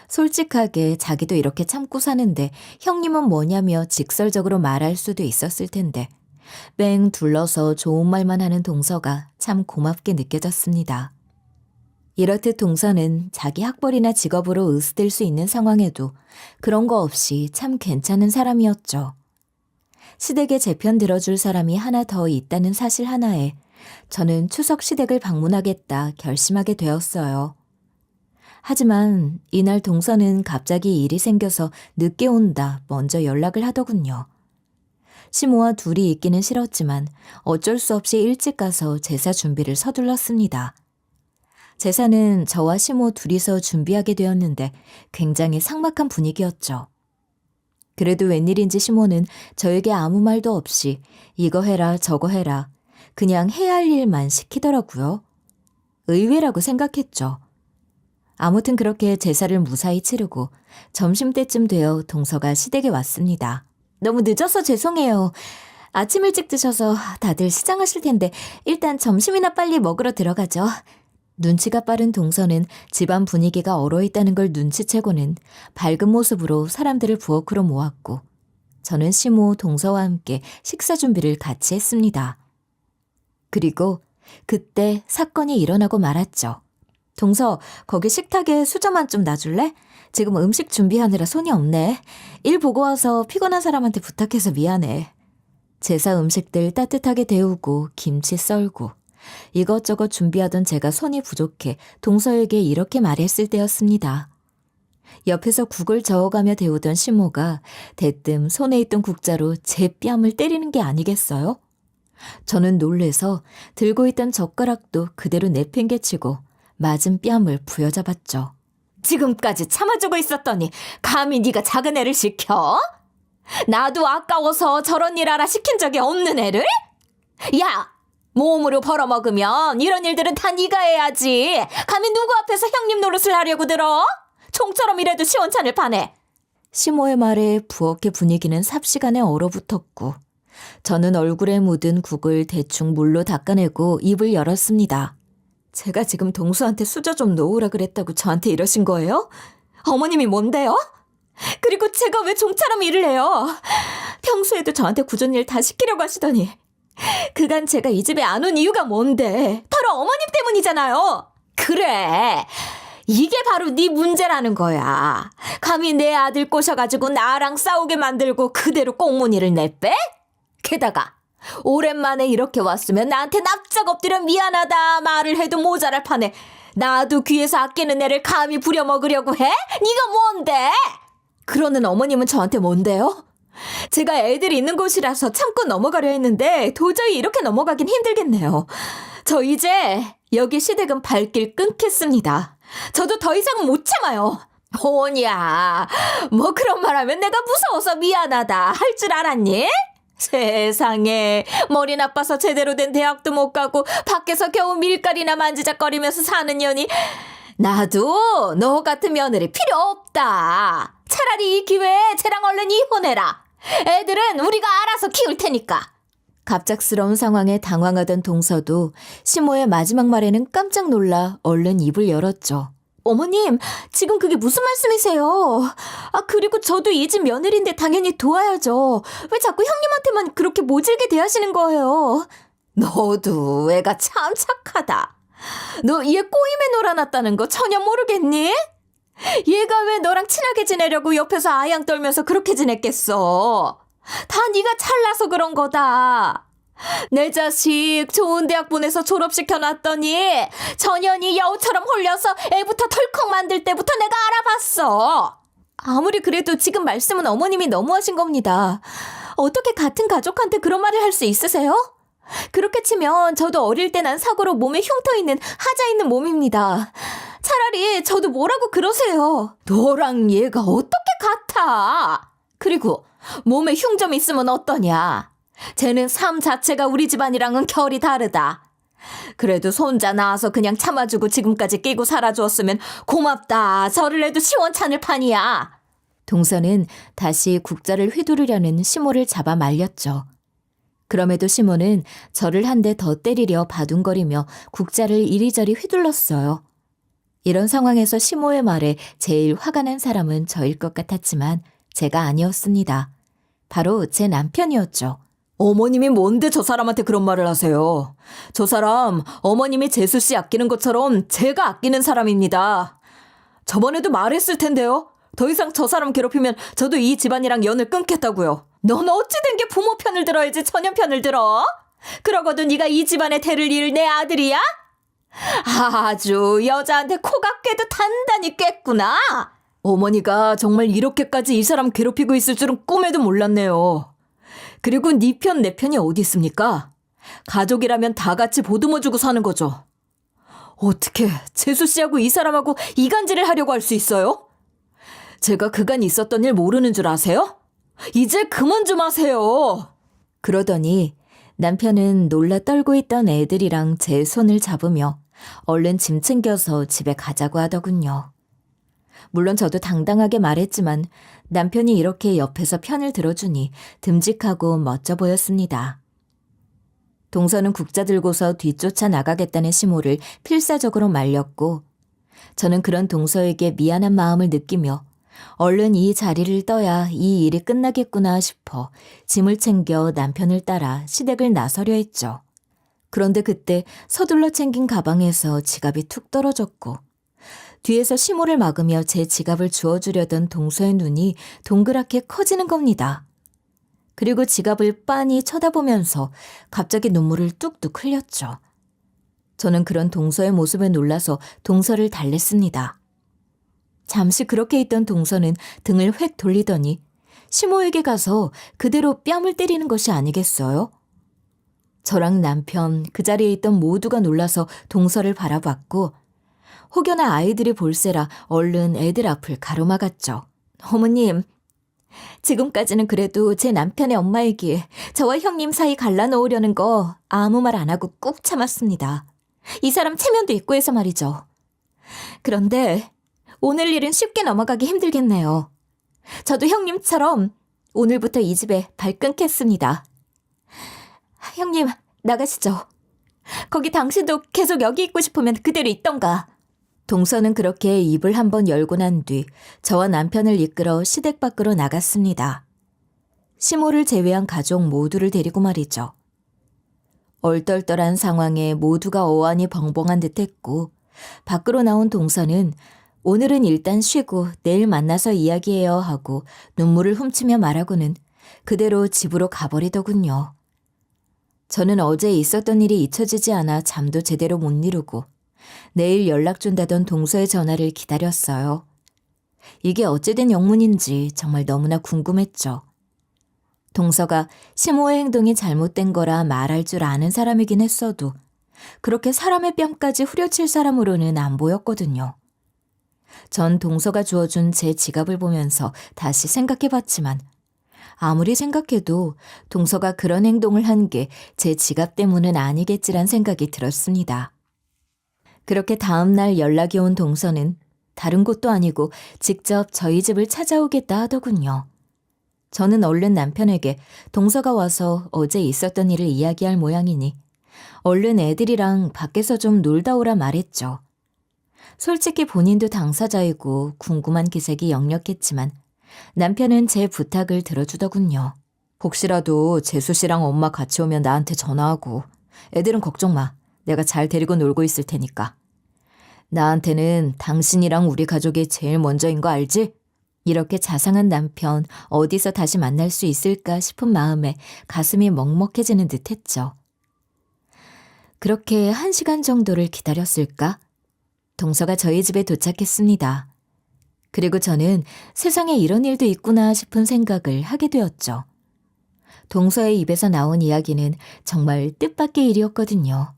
솔직하게 자기도 이렇게 참고 사는데 형님은 뭐냐며 직설적으로 말할 수도 있었을 텐데 맹 둘러서 좋은 말만 하는 동서가 참 고맙게 느껴졌습니다. 이렇듯 동서는 자기 학벌이나 직업으로 으스댈 수 있는 상황에도 그런 거 없이 참 괜찮은 사람이었죠. 시댁에 제 편 들어줄 사람이 하나 더 있다는 사실 하나에 저는 추석 시댁을 방문하겠다 결심하게 되었어요. 하지만 이날 동서는 갑자기 일이 생겨서 늦게 온다 먼저 연락을 하더군요. 시모와 둘이 있기는 싫었지만 어쩔 수 없이 일찍 가서 제사 준비를 서둘렀습니다. 제사는 저와 시모 둘이서 준비하게 되었는데 굉장히 삭막한 분위기였죠. 그래도 웬일인지 시모는 저에게 아무 말도 없이 이거 해라 저거 해라 그냥 해야 할 일만 시키더라고요. 의외라고 생각했죠. 아무튼 그렇게 제사를 무사히 치르고 점심때쯤 되어 동서가 시댁에 왔습니다. 너무 늦어서 죄송해요. 아침 일찍 드셔서 다들 시장하실 텐데 일단 점심이나 빨리 먹으러 들어가죠. 눈치가 빠른 동서는 집안 분위기가 얼어있다는 걸 눈치채고는 밝은 모습으로 사람들을 부엌으로 모았고 저는 시모, 동서와 함께 식사 준비를 같이 했습니다. 그리고 그때 사건이 일어나고 말았죠. 동서, 거기 식탁에 수저만 좀 놔줄래? 지금 음식 준비하느라 손이 없네. 일 보고 와서 피곤한 사람한테 부탁해서 미안해. 제사 음식들 따뜻하게 데우고 김치 썰고 이것저것 준비하던 제가 손이 부족해 동서에게 이렇게 말했을 때였습니다. 옆에서 국을 저어가며 데우던 시모가 대뜸 손에 있던 국자로 제 뺨을 때리는 게 아니겠어요? 저는 놀래서 들고 있던 젓가락도 그대로 내팽개치고 맞은 뺨을 부여잡았죠. 지금까지 참아주고 있었더니 감히 네가 작은 애를 시켜? 나도 아까워서 저런 일 하라 시킨 적이 없는 애를? 야! 몸으로 벌어먹으면 이런 일들은 다 네가 해야지. 감히 누구 앞에서 형님 노릇을 하려고 들어? 총처럼 이래도 시원찮을 판에. 시모의 말에 부엌의 분위기는 삽시간에 얼어붙었고 저는 얼굴에 묻은 국을 대충 물로 닦아내고 입을 열었습니다. 제가 지금 동수한테 수저 좀 놓으라 그랬다고 저한테 이러신 거예요? 어머님이 뭔데요? 그리고 제가 왜 종처럼 일을 해요? 평소에도 저한테 굳은 일 다 시키려고 하시더니 그간 제가 이 집에 안 온 이유가 뭔데? 바로 어머님 때문이잖아요. 그래. 이게 바로 네 문제라는 거야. 감히 내 아들 꼬셔가지고 나랑 싸우게 만들고 그대로 꽁무니를 내빼? 게다가 오랜만에 이렇게 왔으면 나한테 납작 엎드려 미안하다 말을 해도 모자랄 판에 나도 귀에서 아끼는 애를 감히 부려먹으려고 해? 네가 뭔데? 그러는 어머님은 저한테 뭔데요? 제가 애들이 있는 곳이라서 참고 넘어가려 했는데 도저히 이렇게 넘어가긴 힘들겠네요. 저 이제 여기 시댁은 발길 끊겠습니다. 저도 더 이상은 못 참아요. 오냐, 뭐 그런 말 하면 내가 무서워서 미안하다 할 줄 알았니? 세상에, 머리 나빠서 제대로 된 대학도 못 가고 밖에서 겨우 밀가리나 만지작거리면서 사는 년이 나도 너 같은 며느리 필요 없다. 차라리 이 기회에 쟤랑 얼른 이혼해라. 애들은 우리가 알아서 키울 테니까. 갑작스러운 상황에 당황하던 동서도 시모의 마지막 말에는 깜짝 놀라 얼른 입을 열었죠. 어머님, 지금 그게 무슨 말씀이세요? 그리고 저도 이 집 며느리인데 당연히 도와야죠. 왜 자꾸 형님한테만 그렇게 모질게 대하시는 거예요? 너도 애가 참 착하다. 너 얘 꼬임에 놀아놨다는 거 전혀 모르겠니? 얘가 왜 너랑 친하게 지내려고 옆에서 아양 떨면서 그렇게 지냈겠어? 다 네가 잘나서 그런 거다. 내 자식 좋은 대학 보내서 졸업시켜놨더니 전현이 여우처럼 홀려서 애부터 덜컥 만들 때부터 내가 알아봤어. 아무리 그래도 지금 말씀은 어머님이 너무하신 겁니다. 어떻게 같은 가족한테 그런 말을 할 수 있으세요? 그렇게 치면 저도 어릴 때 난 사고로 몸에 흉터 있는 하자 있는 몸입니다. 차라리 저도 뭐라고 그러세요. 너랑 얘가 어떻게 같아? 그리고 몸에 흉 좀 있으면 어떠냐? 쟤는 삶 자체가 우리 집안이랑은 결이 다르다. 그래도 손자 낳아서 그냥 참아주고 지금까지 끼고 살아주었으면 고맙다. 절을 해도 시원찮을 판이야. 동서는 다시 국자를 휘두르려는 시모를 잡아 말렸죠. 그럼에도 시모는 저를 한 대 더 때리려 바둥거리며 국자를 이리저리 휘둘렀어요. 이런 상황에서 시모의 말에 제일 화가 난 사람은 저일 것 같았지만 제가 아니었습니다. 바로 제 남편이었죠. 어머님이 뭔데 저 사람한테 그런 말을 하세요? 저 사람 어머님이 재수 씨 아끼는 것처럼 제가 아끼는 사람입니다. 저번에도 말했을 텐데요. 더 이상 저 사람 괴롭히면 저도 이 집안이랑 연을 끊겠다고요. 넌 어찌 된 게 부모 편을 들어야지 처녀 편을 들어? 그러고도 네가 이 집안의 대를 이을 내 아들이야? 아주 여자한테 코가 꿰도 단단히 꿰구나. 어머니가 정말 이렇게까지 이 사람 괴롭히고 있을 줄은 꿈에도 몰랐네요. 그리고 네 편 내 편이 어디 있습니까? 가족이라면 다 같이 보듬어주고 사는 거죠. 어떻게 재수 씨하고 이 사람하고 이간질을 하려고 할 수 있어요? 제가 그간 있었던 일 모르는 줄 아세요? 이제 그만 좀 하세요. 그러더니 남편은 놀라 떨고 있던 애들이랑 제 손을 잡으며 얼른 짐 챙겨서 집에 가자고 하더군요. 물론 저도 당당하게 말했지만 남편이 이렇게 옆에서 편을 들어주니 듬직하고 멋져 보였습니다. 동서는 국자 들고서 뒤쫓아 나가겠다는 시모를 필사적으로 말렸고 저는 그런 동서에게 미안한 마음을 느끼며 얼른 이 자리를 떠야 이 일이 끝나겠구나 싶어 짐을 챙겨 남편을 따라 시댁을 나서려 했죠. 그런데 그때 서둘러 챙긴 가방에서 지갑이 툭 떨어졌고 뒤에서 시모를 막으며 제 지갑을 주워주려던 동서의 눈이 동그랗게 커지는 겁니다. 그리고 지갑을 빤히 쳐다보면서 갑자기 눈물을 뚝뚝 흘렸죠. 저는 그런 동서의 모습에 놀라서 동서를 달랬습니다. 잠시 그렇게 있던 동서는 등을 획 돌리더니 시모에게 가서 그대로 뺨을 때리는 것이 아니겠어요? 저랑 남편, 그 자리에 있던 모두가 놀라서 동서를 바라봤고 혹여나 아이들이 볼세라 얼른 애들 앞을 가로막았죠. 어머님, 지금까지는 그래도 제 남편의 엄마이기에 저와 형님 사이 갈라놓으려는 거 아무 말 안 하고 꾹 참았습니다. 이 사람 체면도 있고 해서 말이죠. 그런데 오늘 일은 쉽게 넘어가기 힘들겠네요. 저도 형님처럼 오늘부터 이 집에 발끈겠습니다. 형님, 나가시죠. 거기 당신도 계속 여기 있고 싶으면 그대로 있던가. 동서는 그렇게 입을 한번 열고 난 뒤 저와 남편을 이끌어 시댁 밖으로 나갔습니다. 시모를 제외한 가족 모두를 데리고 말이죠. 얼떨떨한 상황에 모두가 어안이 벙벙한 듯했고 밖으로 나온 동서는 오늘은 일단 쉬고 내일 만나서 이야기해요 하고 눈물을 훔치며 말하고는 그대로 집으로 가버리더군요. 저는 어제 있었던 일이 잊혀지지 않아 잠도 제대로 못 이루고 내일 연락 준다던 동서의 전화를 기다렸어요. 이게 어찌된 영문인지 정말 너무나 궁금했죠. 동서가 시모의 행동이 잘못된 거라 말할 줄 아는 사람이긴 했어도 그렇게 사람의 뺨까지 후려칠 사람으로는 안 보였거든요. 전 동서가 주어준 제 지갑을 보면서 다시 생각해봤지만 아무리 생각해도 동서가 그런 행동을 한 게 제 지갑 때문은 아니겠지란 생각이 들었습니다. 그렇게 다음 날 연락이 온 동서는 다른 곳도 아니고 직접 저희 집을 찾아오겠다 하더군요. 저는 얼른 남편에게 동서가 와서 어제 있었던 일을 이야기할 모양이니 얼른 애들이랑 밖에서 좀 놀다 오라 말했죠. 솔직히 본인도 당사자이고 궁금한 기색이 역력했지만 남편은 제 부탁을 들어주더군요. 혹시라도 재수 씨랑 엄마 같이 오면 나한테 전화하고 애들은 걱정 마. 내가 잘 데리고 놀고 있을 테니까. 나한테는 당신이랑 우리 가족이 제일 먼저인 거 알지? 이렇게 자상한 남편 어디서 다시 만날 수 있을까 싶은 마음에 가슴이 먹먹해지는 듯 했죠. 그렇게 1시간 정도를 기다렸을까? 동서가 저희 집에 도착했습니다. 그리고 저는 세상에 이런 일도 있구나 싶은 생각을 하게 되었죠. 동서의 입에서 나온 이야기는 정말 뜻밖의 일이었거든요.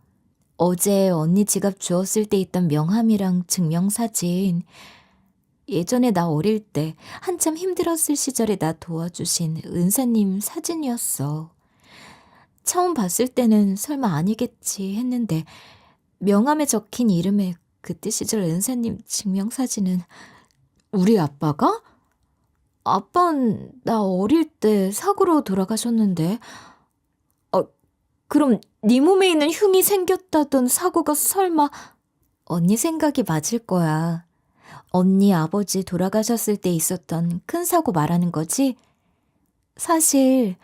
어제 언니 지갑 주웠을 때 있던 명함이랑 증명사진, 예전에 나 어릴 때 한참 힘들었을 시절에 나 도와주신 은사님 사진이었어. 처음 봤을 때는 설마 아니겠지 했는데 명함에 적힌 이름에 그때 시절 은사님 증명사진은 우리 아빠가? 아빠는 나 어릴 때 사고로 돌아가셨는데. 어, 그럼 네 몸에 있는 흉이 생겼다던 사고가 설마. 언니 생각이 맞을 거야. 언니 아버지 돌아가셨을 때 있었던 큰 사고 말하는 거지? 사실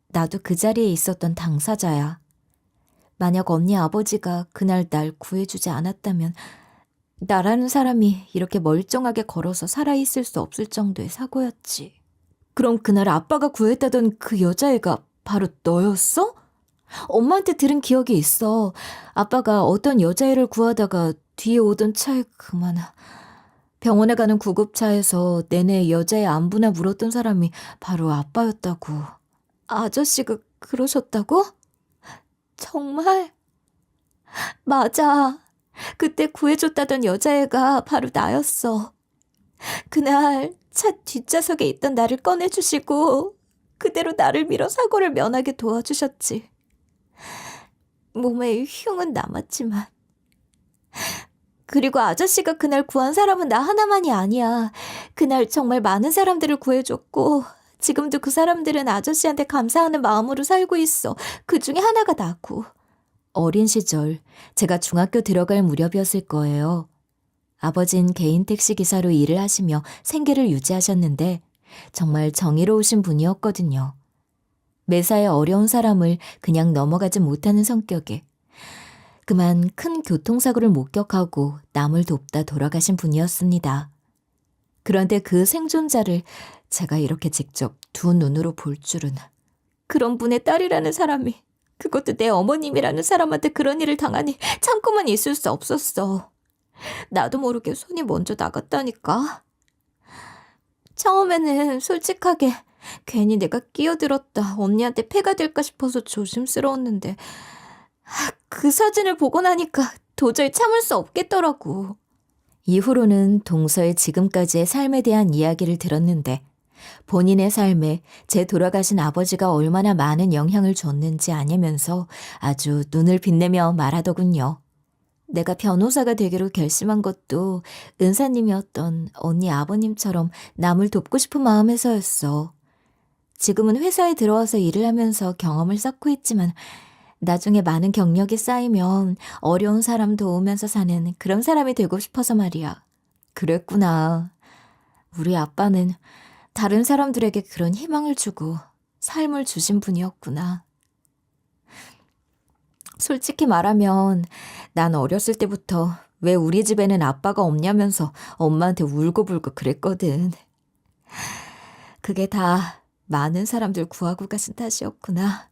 나도 그 자리에 있었던 당사자야. 만약 언니 아버지가 그날 날 구해주지 않았다면 나라는 사람이 이렇게 멀쩡하게 걸어서 살아있을 수 없을 정도의 사고였지. 그럼 그날 아빠가 구했다던 그 여자애가 바로 너였어? 엄마한테 들은 기억이 있어. 아빠가 어떤 여자애를 구하다가 뒤에 오던 차에 그만. 병원에 가는 구급차에서 내내 여자애 안부나 물었던 사람이 바로 아빠였다고. 아저씨가 그러셨다고? 정말? 맞아. 그때 구해줬다던 여자애가 바로 나였어. 그날 차 뒷좌석에 있던 나를 꺼내주시고 그대로 나를 밀어 사고를 면하게 도와주셨지. 몸에 흉은 남았지만. 그리고 아저씨가 그날 구한 사람은 나 하나만이 아니야. 그날 정말 많은 사람들을 구해줬고 지금도 그 사람들은 아저씨한테 감사하는 마음으로 살고 있어. 그 중에 하나가 나고. 어린 시절 제가 중학교 들어갈 무렵이었을 거예요. 아버진 개인 택시 기사로 일을 하시며 생계를 유지하셨는데 정말 정의로우신 분이었거든요. 매사에 어려운 사람을 그냥 넘어가지 못하는 성격에 그만 큰 교통사고를 목격하고 남을 돕다 돌아가신 분이었습니다. 그런데 그 생존자를 제가 이렇게 직접 두 눈으로 볼 줄은. 그런 분의 딸이라는 사람이, 그것도 내 어머님이라는 사람한테 그런 일을 당하니 참고만 있을 수 없었어. 나도 모르게 손이 먼저 나갔다니까. 처음에는 솔직하게 괜히 내가 끼어들었다 언니한테 폐가 될까 싶어서 조심스러웠는데 그 사진을 보고 나니까 도저히 참을 수 없겠더라고. 이후로는 동서의 지금까지의 삶에 대한 이야기를 들었는데 본인의 삶에 제 돌아가신 아버지가 얼마나 많은 영향을 줬는지 아냐면서 아주 눈을 빛내며 말하더군요. 내가 변호사가 되기로 결심한 것도 은사님이었던 언니 아버님처럼 남을 돕고 싶은 마음에서였어. 지금은 회사에 들어와서 일을 하면서 경험을 쌓고 있지만 나중에 많은 경력이 쌓이면 어려운 사람 도우면서 사는 그런 사람이 되고 싶어서 말이야. 그랬구나. 우리 아빠는 다른 사람들에게 그런 희망을 주고 삶을 주신 분이었구나. 솔직히 말하면 난 어렸을 때부터 왜 우리 집에는 아빠가 없냐면서 엄마한테 울고불고 그랬거든. 그게 다 많은 사람들 구하고 가신 탓이었구나.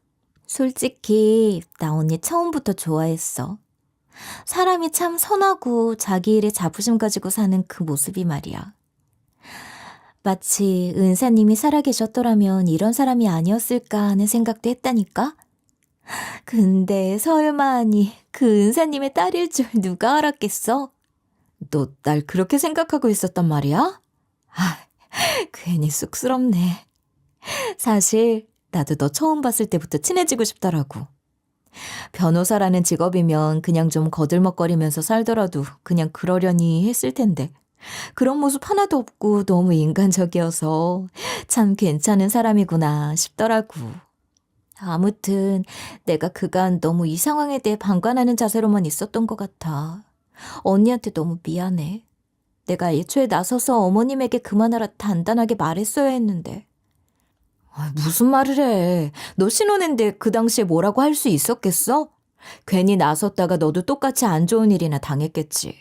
솔직히 나 언니 처음부터 좋아했어. 사람이 참 선하고 자기 일에 자부심 가지고 사는 그 모습이 말이야. 마치 은사님이 살아계셨더라면 이런 사람이 아니었을까 하는 생각도 했다니까? 근데 설마니 그 은사님의 딸일 줄 누가 알았겠어? 너 날 그렇게 생각하고 있었단 말이야? 아, 괜히 쑥스럽네. 사실 나도 너 처음 봤을 때부터 친해지고 싶더라고. 변호사라는 직업이면 그냥 좀 거들먹거리면서 살더라도 그냥 그러려니 했을 텐데 그런 모습 하나도 없고 너무 인간적이어서 참 괜찮은 사람이구나 싶더라고. 아무튼 내가 그간 너무 이 상황에 대해 방관하는 자세로만 있었던 것 같아. 언니한테 너무 미안해. 내가 애초에 나서서 어머님에게 그만하라 단단하게 말했어야 했는데. 무슨 말을 해. 너 신혼인데 그 당시에 뭐라고 할 수 있었겠어? 괜히 나섰다가 너도 똑같이 안 좋은 일이나 당했겠지.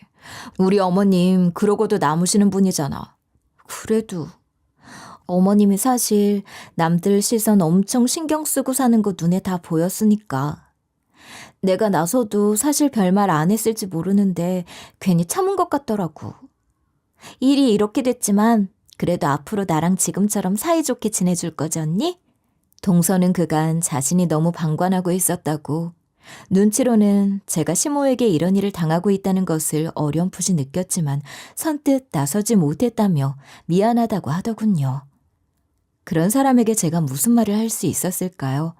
우리 어머님 그러고도 남으시는 분이잖아. 그래도 어머님이 사실 남들 시선 엄청 신경 쓰고 사는 거 눈에 다 보였으니까. 내가 나서도 사실 별말 안 했을지 모르는데 괜히 참은 것 같더라고. 일이 이렇게 됐지만 그래도 앞으로 나랑 지금처럼 사이좋게 지내줄 거지 언니? 동서는 그간 자신이 너무 방관하고 있었다고. 눈치로는 제가 시모에게 이런 일을 당하고 있다는 것을 어렴풋이 느꼈지만 선뜻 나서지 못했다며 미안하다고 하더군요. 그런 사람에게 제가 무슨 말을 할 수 있었을까요?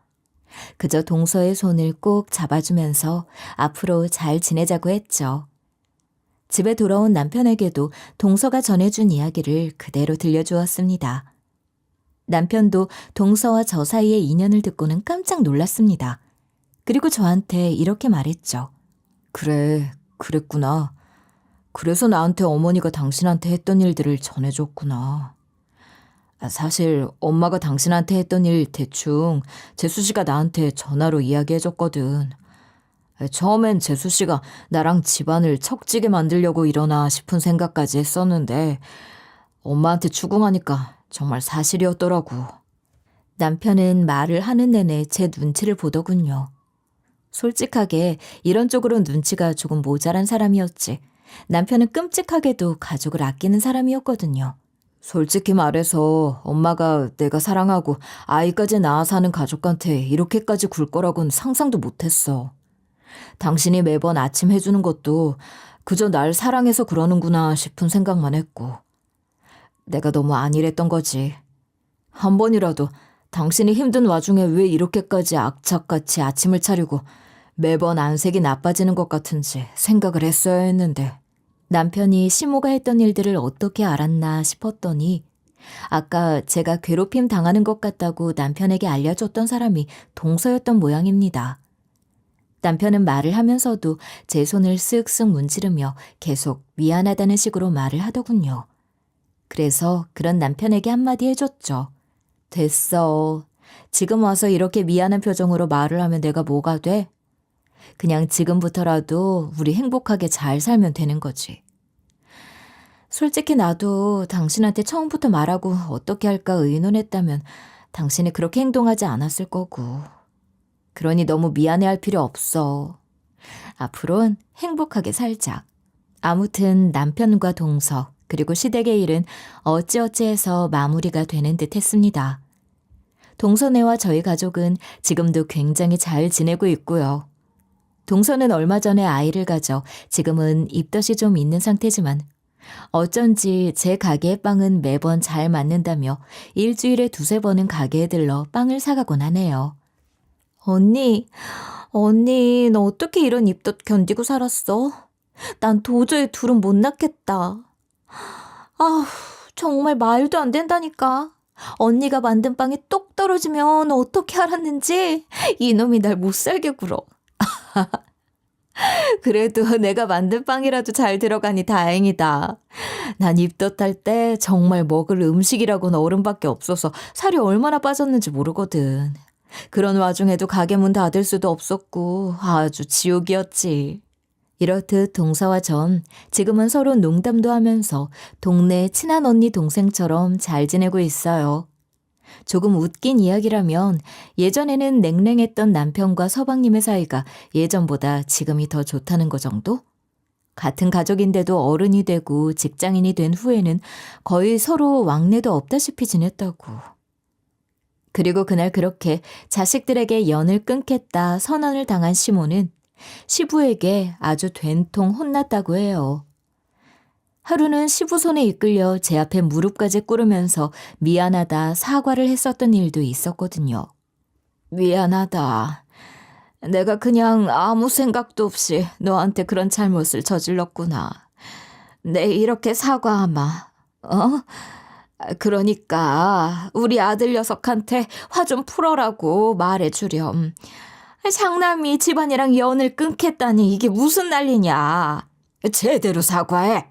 그저 동서의 손을 꼭 잡아주면서 앞으로 잘 지내자고 했죠. 집에 돌아온 남편에게도 동서가 전해준 이야기를 그대로 들려주었습니다. 남편도 동서와 저 사이의 인연을 듣고는 깜짝 놀랐습니다. 그리고 저한테 이렇게 말했죠. 그래, 그랬구나. 그래서 나한테 어머니가 당신한테 했던 일들을 전해줬구나. 사실 엄마가 당신한테 했던 일 대충 재수 씨가 나한테 전화로 이야기해줬거든. 처음엔 재수 씨가 나랑 집안을 척지게 만들려고 이러나 싶은 생각까지 했었는데 엄마한테 추궁하니까 정말 사실이었더라고. 남편은 말을 하는 내내 제 눈치를 보더군요. 솔직하게 이런 쪽으로 눈치가 조금 모자란 사람이었지. 남편은 끔찍하게도 가족을 아끼는 사람이었거든요. 솔직히 말해서 엄마가 내가 사랑하고 아이까지 낳아 사는 가족한테 이렇게까지 굴 거라고는 상상도 못했어. 당신이 매번 아침 해주는 것도 그저 날 사랑해서 그러는구나 싶은 생각만 했고. 내가 너무 안일했던 거지. 한 번이라도 당신이 힘든 와중에 왜 이렇게까지 악착같이 아침을 차리고 매번 안색이 나빠지는 것 같은지 생각을 했어야 했는데. 남편이 시모가 했던 일들을 어떻게 알았나 싶었더니 아까 제가 괴롭힘 당하는 것 같다고 남편에게 알려줬던 사람이 동서였던 모양입니다. 남편은 말을 하면서도 제 손을 쓱쓱 문지르며 계속 미안하다는 식으로 말을 하더군요. 그래서 그런 남편에게 한마디 해줬죠. 됐어. 지금 와서 이렇게 미안한 표정으로 말을 하면 내가 뭐가 돼? 그냥 지금부터라도 우리 행복하게 잘 살면 되는 거지. 솔직히 나도 당신한테 처음부터 말하고 어떻게 할까 의논했다면 당신이 그렇게 행동하지 않았을 거고. 그러니 너무 미안해할 필요 없어. 앞으로는 행복하게 살자. 아무튼 남편과 동서 그리고 시댁의 일은 어찌어찌해서 마무리가 되는 듯 했습니다. 동서네와 저희 가족은 지금도 굉장히 잘 지내고 있고요. 동서는 얼마 전에 아이를 가져 지금은 입덧이 좀 있는 상태지만 어쩐지 제 가게의 빵은 매번 잘 맞는다며 일주일에 2-3번은 가게에 들러 빵을 사가곤 하네요. 언니, 너 어떻게 이런 입덧 견디고 살았어? 난 도저히 둘은 못 낳겠다. 아휴, 정말 말도 안 된다니까. 언니가 만든 빵이 똑 떨어지면 어떻게 알았는지 이놈이 날 못 살게 굴어. 그래도 내가 만든 빵이라도 잘 들어가니 다행이다. 난 입덧할 때 정말 먹을 음식이라고는 얼음밖에 없어서 살이 얼마나 빠졌는지 모르거든. 그런 와중에도 가게 문 닫을 수도 없었고 아주 지옥이었지. 이렇듯 동서와 전 지금은 서로 농담도 하면서 동네 친한 언니 동생처럼 잘 지내고 있어요. 조금 웃긴 이야기라면 예전에는 냉랭했던 남편과 서방님의 사이가 예전보다 지금이 더 좋다는 거 정도? 같은 가족인데도 어른이 되고 직장인이 된 후에는 거의 서로 왕래도 없다시피 지냈다고. 그리고 그날 그렇게 자식들에게 연을 끊겠다 선언을 당한 시모는 시부에게 아주 된통 혼났다고 해요. 하루는 시부 손에 이끌려 제 앞에 무릎까지 꿇으면서 미안하다 사과를 했었던 일도 있었거든요. 미안하다. 내가 그냥 아무 생각도 없이 너한테 그런 잘못을 저질렀구나. 내 이렇게 사과하마. 어? 그러니까 우리 아들 녀석한테 화 좀 풀어라고 말해주렴. 장남이 집안이랑 연을 끊겠다니 이게 무슨 난리냐. 제대로 사과해.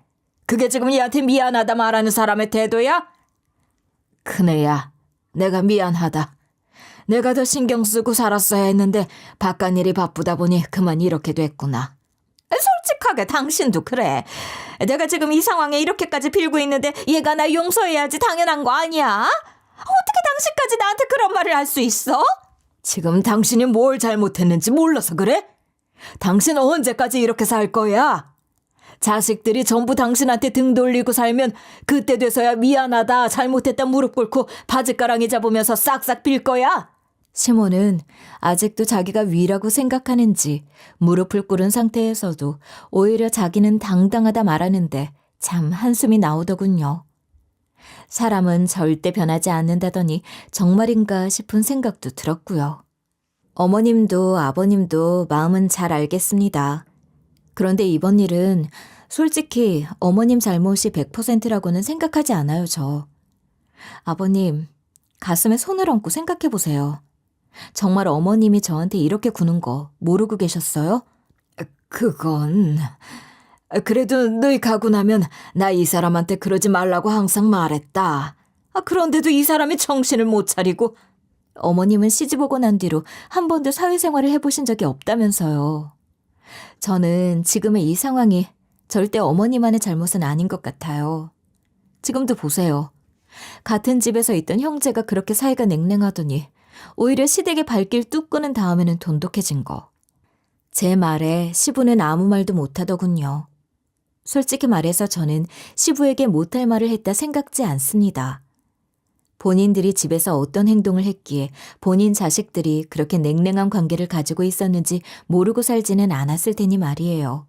그게 지금 얘한테 미안하다 말하는 사람의 태도야? 큰애야, 내가 미안하다. 내가 더 신경 쓰고 살았어야 했는데 바깥일이 바쁘다 보니 그만 이렇게 됐구나. 솔직하게 당신도 그래. 내가 지금 이 상황에 이렇게까지 빌고 있는데 얘가 나 용서해야지 당연한 거 아니야? 어떻게 당신까지 나한테 그런 말을 할 수 있어? 지금 당신이 뭘 잘못했는지 몰라서 그래? 당신은 언제까지 이렇게 살 거야? 자식들이 전부 당신한테 등 돌리고 살면 그때 돼서야 미안하다 잘못했다 무릎 꿇고 바짓가랑이 잡으면서 싹싹 빌 거야? 시모는 아직도 자기가 위라고 생각하는지 무릎을 꿇은 상태에서도 오히려 자기는 당당하다 말하는데 참 한숨이 나오더군요. 사람은 절대 변하지 않는다더니 정말인가 싶은 생각도 들었고요. 어머님도 아버님도 마음은 잘 알겠습니다. 그런데 이번 일은 솔직히 어머님 잘못이 100%라고는 생각하지 않아요, 저. 아버님, 가슴에 손을 얹고 생각해 보세요. 정말 어머님이 저한테 이렇게 구는 거 모르고 계셨어요? 그건... 그래도 너희 가고 나면 나 이 사람한테 그러지 말라고 항상 말했다. 그런데도 이 사람이 정신을 못 차리고. 어머님은 시집 오고 난 뒤로 한 번도 사회생활을 해보신 적이 없다면서요. 저는 지금의 이 상황이 절대 어머니만의 잘못은 아닌 것 같아요. 지금도 보세요. 같은 집에서 있던 형제가 그렇게 사이가 냉랭하더니 오히려 시댁의 발길 뚝 끄는 다음에는 돈독해진 거. 제 말에 시부는 아무 말도 못하더군요. 솔직히 말해서 저는 시부에게 못할 말을 했다 생각지 않습니다. 본인들이 집에서 어떤 행동을 했기에 본인 자식들이 그렇게 냉랭한 관계를 가지고 있었는지 모르고 살지는 않았을 테니 말이에요.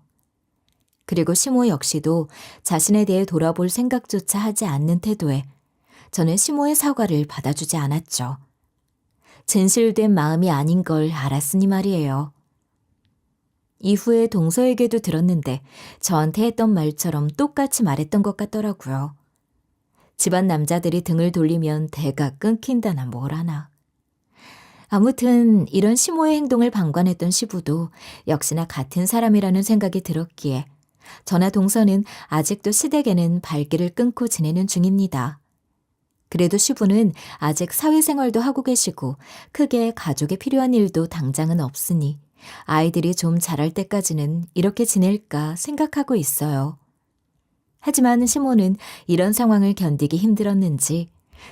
그리고 시모 역시도 자신에 대해 돌아볼 생각조차 하지 않는 태도에 저는 시모의 사과를 받아주지 않았죠. 진실된 마음이 아닌 걸 알았으니 말이에요. 이후에 동서에게도 들었는데 저한테 했던 말처럼 똑같이 말했던 것 같더라고요. 집안 남자들이 등을 돌리면 대가 끊긴다나 뭐라나. 아무튼 이런 시모의 행동을 방관했던 시부도 역시나 같은 사람이라는 생각이 들었기에 저나 동서는 아직도 시댁에는 발길을 끊고 지내는 중입니다. 그래도 시부는 아직 사회생활도 하고 계시고 크게 가족에 필요한 일도 당장은 없으니 아이들이 좀 자랄 때까지는 이렇게 지낼까 생각하고 있어요. 하지만 시모는 이런 상황을 견디기 힘들었는지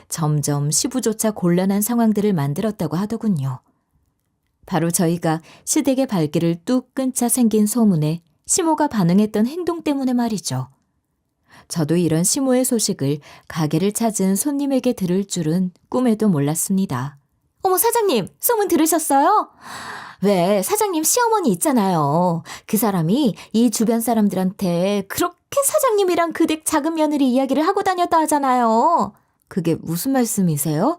점점 시부조차 곤란한 상황들을 만들었다고 하더군요. 바로 저희가 시댁의 발길을 뚝 끊자 생긴 소문에 시모가 반응했던 행동 때문에 말이죠. 저도 이런 시모의 소식을 가게를 찾은 손님에게 들을 줄은 꿈에도 몰랐습니다. 어머, 사장님, 소문 들으셨어요? 왜, 사장님 시어머니 있잖아요. 그 사람이 이 주변 사람들한테 그렇게 사장님이랑 그 댁 작은 며느리 이야기를 하고 다녔다 하잖아요. 그게 무슨 말씀이세요?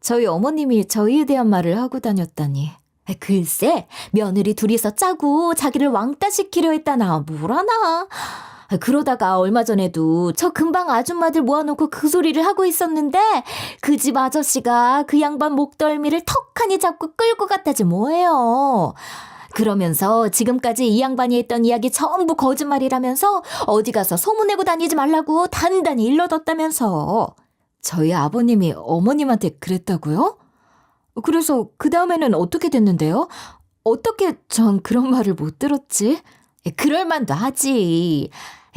저희 어머님이 저희에 대한 말을 하고 다녔다니. 글쎄, 며느리 둘이서 짜고 자기를 왕따시키려 했다나 뭐라나. 그러다가 얼마 전에도 저 금방 아줌마들 모아놓고 그 소리를 하고 있었는데 그 집 아저씨가 그 양반 목덜미를 턱하니 잡고 끌고 갔다지 뭐예요. 그러면서 지금까지 이 양반이 했던 이야기 전부 거짓말이라면서 어디 가서 소문내고 다니지 말라고 단단히 일러뒀다면서. 저희 아버님이 어머님한테 그랬다고요? 그래서 그 다음에는 어떻게 됐는데요? 어떻게 전 그런 말을 못 들었지? 그럴 만도 하지.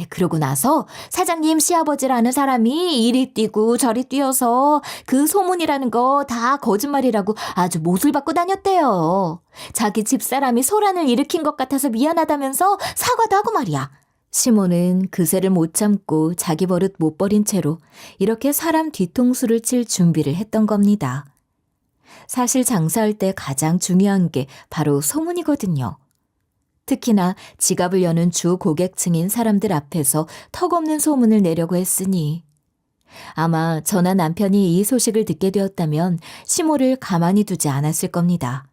그러고 나서 사장님 시아버지라는 사람이 이리 뛰고 저리 뛰어서 그 소문이라는 거 다 거짓말이라고 아주 못을 받고 다녔대요. 자기 집사람이 소란을 일으킨 것 같아서 미안하다면서 사과도 하고 말이야. 시모는 그새를 못 참고 자기 버릇 못 버린 채로 이렇게 사람 뒤통수를 칠 준비를 했던 겁니다. 사실 장사할 때 가장 중요한 게 바로 소문이거든요. 특히나 지갑을 여는 주 고객층인 사람들 앞에서 턱없는 소문을 내려고 했으니 아마 저나 남편이 이 소식을 듣게 되었다면 시모를 가만히 두지 않았을 겁니다.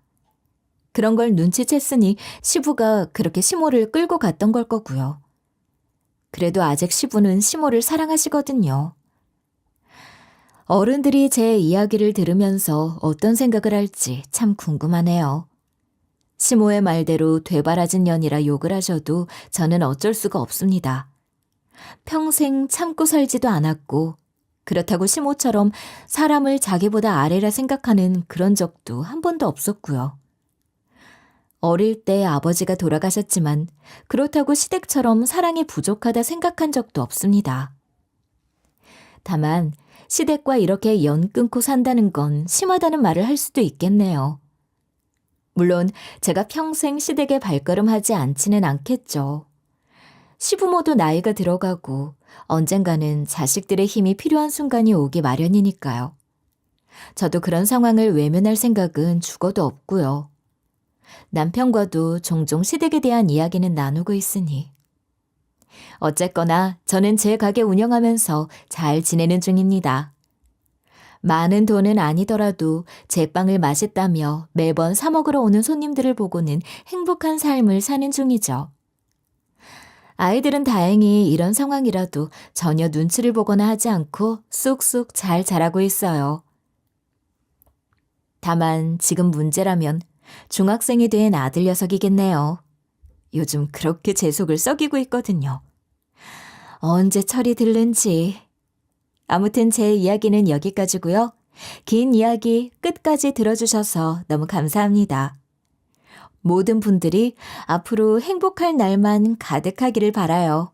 그런 걸 눈치챘으니 시부가 그렇게 시모를 끌고 갔던 걸 거고요. 그래도 아직 시부는 시모를 사랑하시거든요. 어른들이 제 이야기를 들으면서 어떤 생각을 할지 참 궁금하네요. 시모의 말대로 되바라진 년이라 욕을 하셔도 저는 어쩔 수가 없습니다. 평생 참고 살지도 않았고 그렇다고 시모처럼 사람을 자기보다 아래라 생각하는 그런 적도 한 번도 없었고요. 어릴 때 아버지가 돌아가셨지만 그렇다고 시댁처럼 사랑이 부족하다 생각한 적도 없습니다. 다만 시댁과 이렇게 연 끊고 산다는 건 심하다는 말을 할 수도 있겠네요. 물론 제가 평생 시댁에 발걸음하지 않지는 않겠죠. 시부모도 나이가 들어가고 언젠가는 자식들의 힘이 필요한 순간이 오기 마련이니까요. 저도 그런 상황을 외면할 생각은 죽어도 없고요. 남편과도 종종 시댁에 대한 이야기는 나누고 있으니. 어쨌거나 저는 제 가게 운영하면서 잘 지내는 중입니다. 많은 돈은 아니더라도 제빵을 맛있다며 매번 사 먹으러 오는 손님들을 보고는 행복한 삶을 사는 중이죠. 아이들은 다행히 이런 상황이라도 전혀 눈치를 보거나 하지 않고 쑥쑥 잘 자라고 있어요. 다만 지금 문제라면 중학생이 된 아들 녀석이겠네요. 요즘 그렇게 제 속을 썩이고 있거든요. 언제 철이 들는지. 아무튼 제 이야기는 여기까지고요. 긴 이야기 끝까지 들어주셔서 너무 감사합니다. 모든 분들이 앞으로 행복할 날만 가득하기를 바라요.